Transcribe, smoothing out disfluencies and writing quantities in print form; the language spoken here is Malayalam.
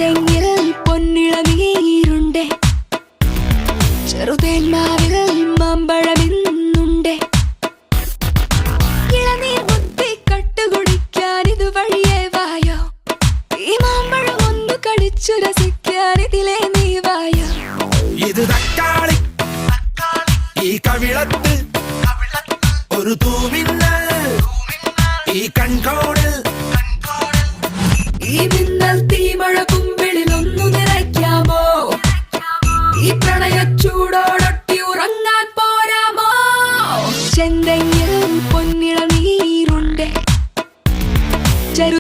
പൂന്തെങ്ങിൽ പൊന്നിളനീരുണ്ടേ, ചെറുതേന്മാവിൽ മാമ്പഴമിന്നുണ്ടേ. ഇളനീർ മുത്തി കട്ടുകുടിക്കാൻ ഇതുവഴിയേ വായോ, ഈ മാമ്പഴം ഒന്ന് കടിച്ചു രസിക്കാൻ ഇതിലെ നീ വായോ. ഇത് തക്കാളി ഈ കവിളത്ത് ഒരു തൂമിന്നൽ ഈ കൺകോണിൽ, ഈ മിന്നൽ തീമഴ കുമ്പിളിൽ ഒന്നു നിറയ്ക്കാമോ, ഈ പ്രണയച്ചൂടോടെ